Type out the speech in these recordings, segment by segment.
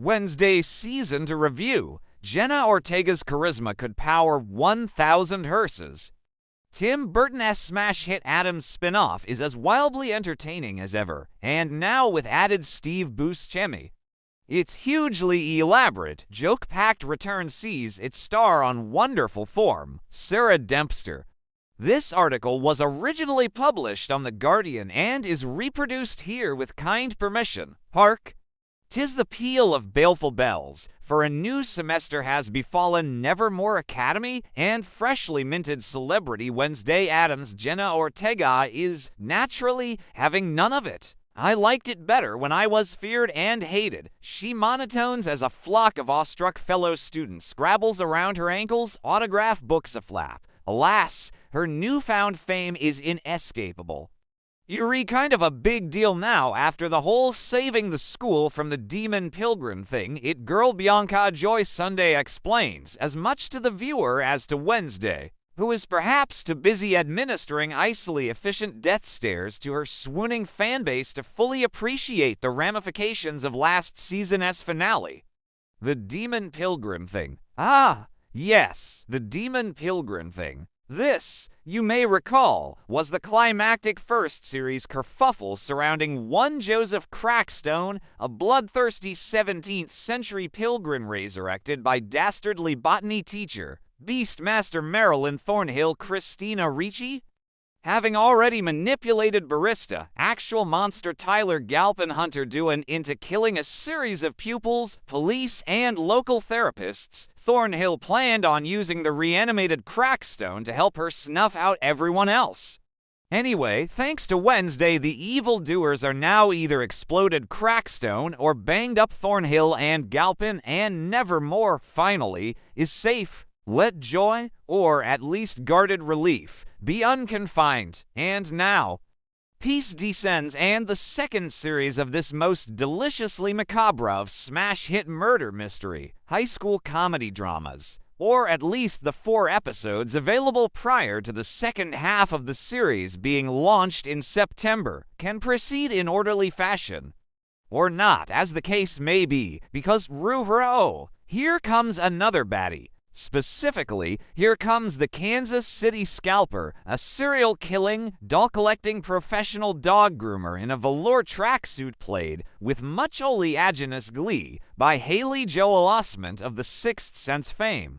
Wednesday's season to review. Jenna Ortega's charisma could power 1,000 hearses. Tim Burton's smash hit Addams spin-off is as wildly entertaining as ever, and now with added Steve Buscemi. Its hugely elaborate, joke-packed return sees its star on wonderful form, Sarah Dempster. This article was originally published on The Guardian and is reproduced here with kind permission. Hark! 'Tis the peal of baleful bells, for a new semester has befallen Nevermore Academy, and freshly minted celebrity Wednesday Addams Jenna Ortega is, naturally, having none of it. I liked it better when I was feared and hated. She monotones as a flock of awestruck fellow students scrabbles around her ankles, autograph books aflap. Alas, her newfound fame is inescapable. You're kind of a big deal now after the whole saving the school from the demon pilgrim thing. It girl Bianca Joy Sunday explains, as much to the viewer as to Wednesday, who is perhaps too busy administering icily efficient death stares to her swooning fanbase to fully appreciate the ramifications of last season's finale. The demon pilgrim thing. Ah, yes, the demon pilgrim thing. This, you may recall, was the climactic first series kerfuffle surrounding one Joseph Crackstone, a bloodthirsty 17th century pilgrim resurrected by dastardly botany teacher, Beastmaster Marilyn Thornhill Christina Ricci. Having already manipulated barista, actual monster Tyler Galpin Hunter Dewan into killing a series of pupils, police, and local therapists, Thornhill planned on using the reanimated Crackstone to help her snuff out everyone else. Anyway, thanks to Wednesday, the evildoers are now either exploded Crackstone or banged up Thornhill, and Galpin and Nevermore, finally, is safe. Let joy, or at least guarded relief, be unconfined, and now, peace descends, and the second series of this most deliciously macabre of smash-hit murder mystery, high school comedy dramas, or at least the 4 episodes available prior to the second half of the series being launched in September, can proceed in orderly fashion. Or not, as the case may be, because roo-hro, here comes another baddie. Specifically, here comes the Kansas City Scalper, a serial-killing, doll-collecting professional dog groomer in a velour tracksuit played, with much oleaginous glee, by Haley Joel Osment of the Sixth Sense fame.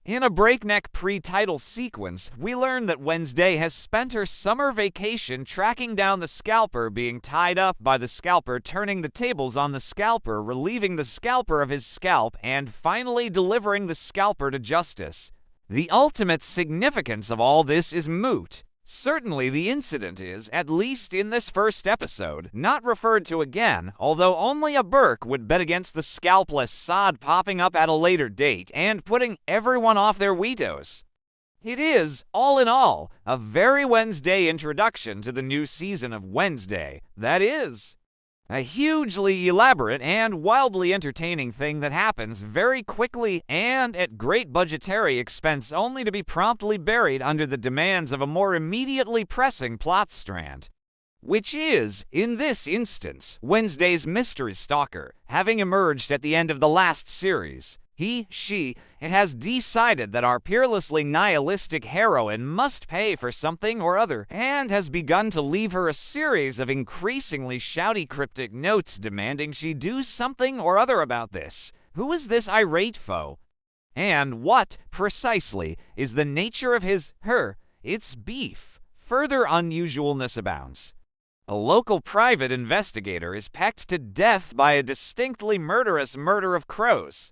In a breakneck pre-title sequence, we learn that Wednesday has spent her summer vacation tracking down the Scalper, being tied up by the Scalper, turning the tables on the Scalper, relieving the Scalper of his scalp, and finally delivering the Scalper to justice. The ultimate significance of all this is moot. Certainly the incident is, at least in this first episode, not referred to again, although only a Burke would bet against the scalpless sod popping up at a later date and putting everyone off their Wheatos. It is, all in all, a very Wednesday introduction to the new season of Wednesday. That is, a hugely elaborate and wildly entertaining thing that happens very quickly and at great budgetary expense, only to be promptly buried under the demands of a more immediately pressing plot strand. Which is, in this instance, Wednesday's mystery stalker, having emerged at the end of the last series. It has decided that our peerlessly nihilistic heroine must pay for something or other, and has begun to leave her a series of increasingly shouty cryptic notes demanding she do something or other about this. Who is this irate foe? And what, precisely, is the nature of its beef? Further unusualness abounds. A local private investigator is pecked to death by a distinctly murderous murder of crows.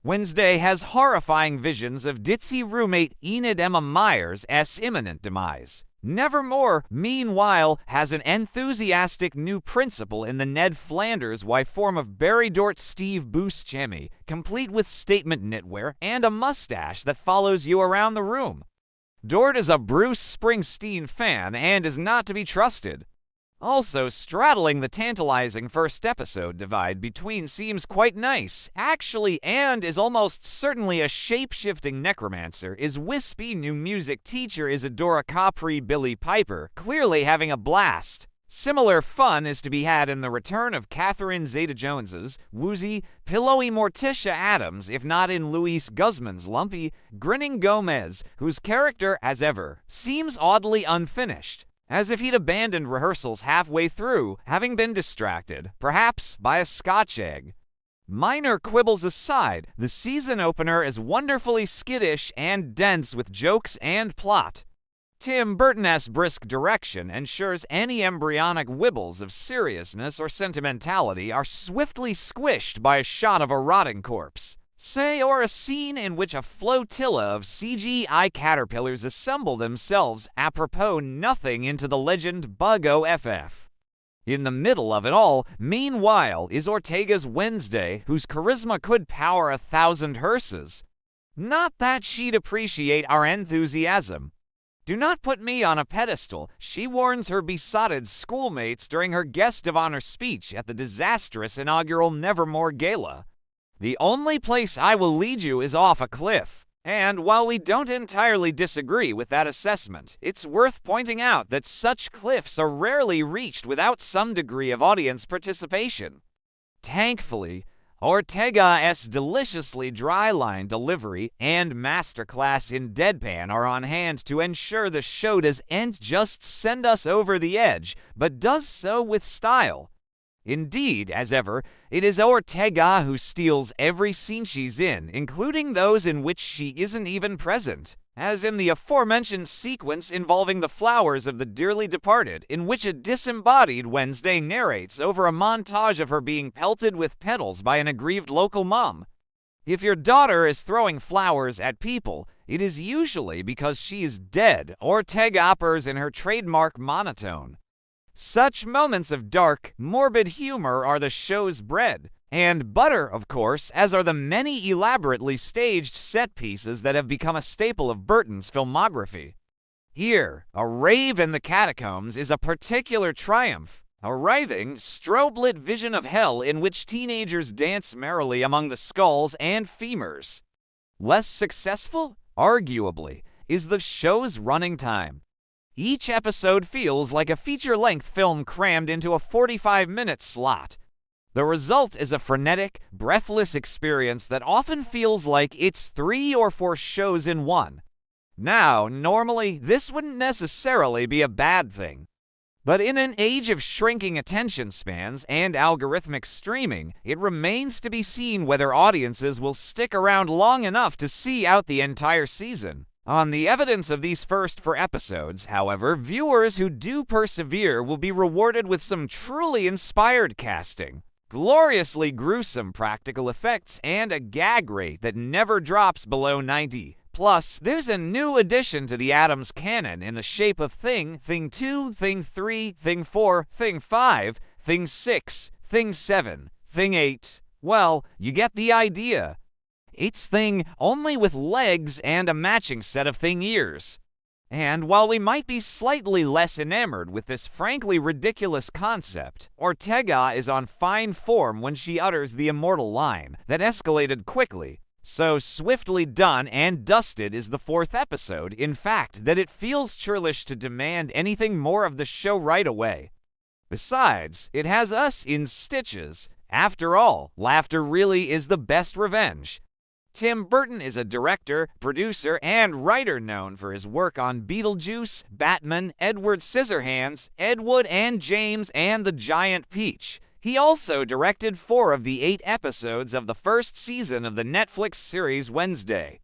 Wednesday has horrifying visions of ditzy roommate Enid Emma Myers' imminent demise. Nevermore, meanwhile, has an enthusiastic new principal in the Ned Flanders form of Barry Dort Steve Buscemi, complete with statement knitwear and a mustache that follows you around the room. Dort is a Bruce Springsteen fan and is not to be trusted. Also, straddling the tantalizing first episode divide between seems quite nice, actually, and is almost certainly a shape-shifting necromancer, is wispy new music teacher Isadora Capri Billie Piper, clearly having a blast. Similar fun is to be had in the return of Catherine Zeta-Jones's woozy, pillowy Morticia Addams, if not in Luis Guzmán's lumpy, grinning Gomez, whose character, as ever, seems oddly unfinished, as if he'd abandoned rehearsals halfway through, having been distracted, perhaps, by a Scotch egg. Minor quibbles aside, the season opener is wonderfully skittish and dense with jokes and plot. Tim Burton-esque brisk direction ensures any embryonic wibbles of seriousness or sentimentality are swiftly squished by a shot of a rotting corpse, say, or a scene in which a flotilla of CGI caterpillars assemble themselves apropos nothing into the legend Bug OFF. In the middle of it all, meanwhile, is Ortega's Wednesday, whose charisma could power 1,000 hearses. Not that she'd appreciate our enthusiasm. Do not put me on a pedestal, she warns her besotted schoolmates during her guest of honor speech at the disastrous inaugural Nevermore gala. The only place I will lead you is off a cliff. And while we don't entirely disagree with that assessment, it's worth pointing out that such cliffs are rarely reached without some degree of audience participation. Thankfully, Ortega's deliciously dry-line delivery and masterclass in deadpan are on hand to ensure the show doesn't just send us over the edge, but does so with style. Indeed, as ever, it is Ortega who steals every scene she's in, including those in which she isn't even present, as in the aforementioned sequence involving the flowers of the dearly departed, in which a disembodied Wednesday narrates over a montage of her being pelted with petals by an aggrieved local mom. If your daughter is throwing flowers at people, it is usually because she is dead, Ortega operas in her trademark monotone. Such moments of dark, morbid humor are the show's bread and butter, of course, as are the many elaborately staged set pieces that have become a staple of Burton's filmography. Here, a rave in the catacombs is a particular triumph, a writhing, strobe-lit vision of hell in which teenagers dance merrily among the skulls and femurs. Less successful, arguably, is the show's running time. Each episode feels like a feature-length film crammed into a 45-minute slot. The result is a frenetic, breathless experience that often feels like it's 3 or 4 shows in one. Now, normally, this wouldn't necessarily be a bad thing. But in an age of shrinking attention spans and algorithmic streaming, it remains to be seen whether audiences will stick around long enough to see out the entire season. On the evidence of these first 4 episodes, however, viewers who do persevere will be rewarded with some truly inspired casting, gloriously gruesome practical effects, and a gag rate that never drops below 90. Plus, there's a new addition to the Addams canon in the shape of Thing 2, Thing 3, Thing 4, Thing 5, Thing 6, Thing 7, Thing 8. Well, you get the idea. It's Thing only with legs and a matching set of Thing ears. And while we might be slightly less enamored with this frankly ridiculous concept, Ortega is on fine form when she utters the immortal line that escalated quickly. So swiftly done and dusted is the 4th episode, in fact, that it feels churlish to demand anything more of the show right away. Besides, it has us in stitches. After all, laughter really is the best revenge. Tim Burton is a director, producer, and writer known for his work on Beetlejuice, Batman, Edward Scissorhands, Ed Wood and James, and The Giant Peach. He also directed 4 of the 8 episodes of the first season of the Netflix series Wednesday.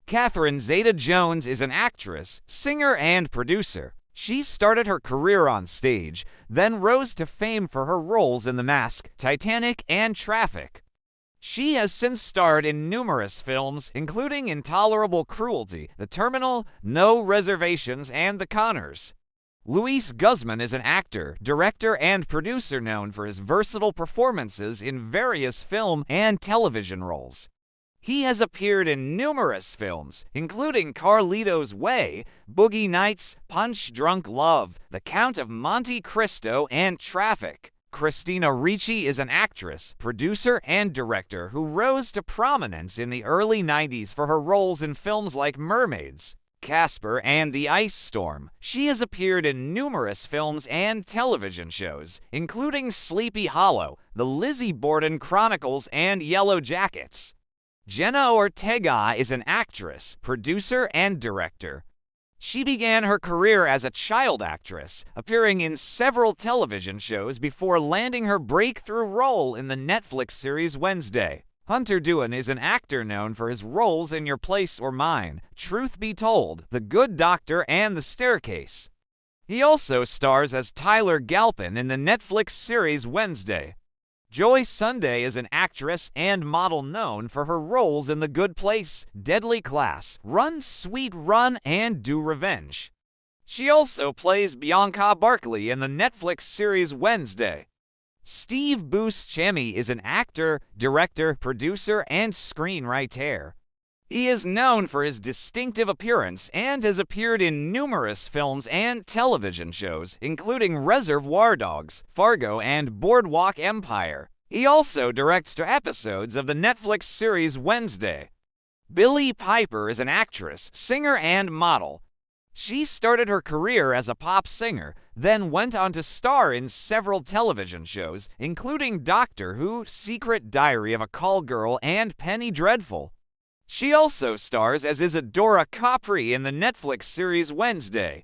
Catherine Zeta-Jones is an actress, singer, and producer. She started her career on stage, then rose to fame for her roles in The Mask, Titanic, and Traffic. She has since starred in numerous films, including Intolerable Cruelty, The Terminal, No Reservations, and The Conners. Luis Guzmán is an actor, director, and producer known for his versatile performances in various film and television roles. He has appeared in numerous films, including Carlito's Way, Boogie Nights, Punch Drunk Love, The Count of Monte Cristo, and Traffic. Christina Ricci is an actress, producer, and director who rose to prominence in the early 90s for her roles in films like Mermaids, Casper and the Ice Storm. She has appeared in numerous films and television shows, including Sleepy Hollow, The Lizzie Borden Chronicles, and Yellow Jackets. Jenna Ortega is an actress, producer, and director. She began her career as a child actress, appearing in several television shows before landing her breakthrough role in the Netflix series Wednesday. Hunter Doohan is an actor known for his roles in Your Place or Mine, Truth Be Told, The Good Doctor, and The Staircase. He also stars as Tyler Galpin in the Netflix series Wednesday. Joy Sunday is an actress and model known for her roles in The Good Place, Deadly Class, Run, Sweet Run, and Do Revenge. She also plays Bianca Barkley in the Netflix series Wednesday. Steve Buscemi is an actor, director, producer, and screenwriter. He is known for his distinctive appearance and has appeared in numerous films and television shows, including Reservoir Dogs, Fargo, and Boardwalk Empire. He also directs episodes of the Netflix series Wednesday. Billie Piper is an actress, singer, and model. She started her career as a pop singer, then went on to star in several television shows, including Doctor Who, Secret Diary of a Call Girl, and Penny Dreadful. She also stars as Isadora Capri in the Netflix series Wednesday.